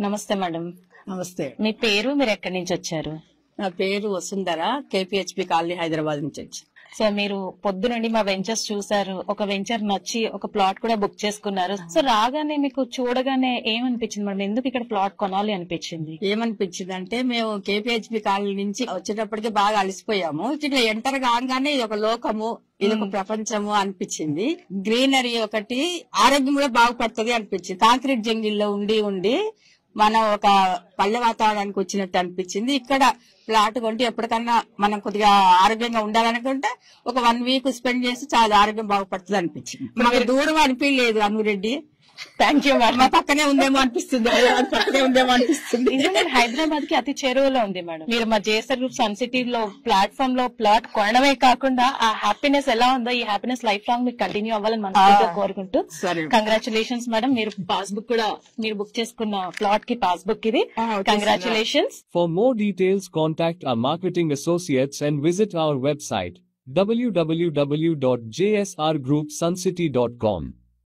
నమస్తే మేడం. నమస్తే. మీ పేరు, మీరు ఎక్కడి నుంచి వచ్చారు? నా పేరు వసుంధర, కేపీహెచ్పీ కాలనీ, హైదరాబాద్ నుంచి వచ్చి. సో మీరు పొద్దునండి మా వెంచర్స్ చూసారు, ఒక వెంచర్ నచ్చి ఒక ప్లాట్ కూడా బుక్ చేసుకున్నారు. సో రాగానే మీకు చూడగానే ఏమనిపించింది మేడం? ఎందుకు ఇక్కడ ప్లాట్ కొనాలి అనిపించింది? ఏమనిపించింది అంటే, మేము కేపీహెచ్పీ కాలనీ నుంచి వచ్చేటప్పటికి బాగా అలసిపోయాము. ఇట్లా ఎంటర్ కాగానే ఇది ఒక లోకము, ఇది ఒక ప్రపంచము అనిపించింది. గ్రీనరీ ఒకటి, ఆరోగ్యం కూడా బాగుపడుతుంది అనిపించింది. కాంక్రీట్ జంగిల్లో ఉండి మనం ఒక పల్లె వాతావరణానికి వచ్చినట్టు అనిపించింది. ఇక్కడ ప్లాట్ కొంటే ఎప్పటికన్నా మనం కొద్దిగా ఆరోగ్యంగా ఉండాలనుకుంటే ఒక 1 వీక్ స్పెండ్ చేసి చాలా ఆరోగ్యం బాగుపడుతుంది అనిపించింది. మాకు దూరం అనిపించలేదు అన్నురెడ్డి. Thank you madam. మా పక్కనే ఉందేమో అనిపిస్తుంది, హైదరాబాద్ కి అతి చేరువలో ఉంది మేడం. మీరు మా జేఎస్ఆర్ గ్రూప్ సన్ సిటీలో ప్లాట్ఫామ్ లో ప్లాట్ కొనడమే కాకుండా ఆ హ్యాపీనెస్ ఎలా ఉందో, ఈ హ్యాపీనెస్ లైఫ్ లాంగ్ మీకు కంటిన్యూ అవ్వాలని మనస్ఫూర్తిగా కోరుకుంటూ కంగ్రాచులేషన్స్ మేడం. మీరు పాస్బుక్ కూడా మీరు బుక్ చేసుకున్న ప్లాట్ కి పాస్బుక్ ఇది. Congratulations. For more details, contact our marketing associates and visit our website www.jsrgroupsuncity.com.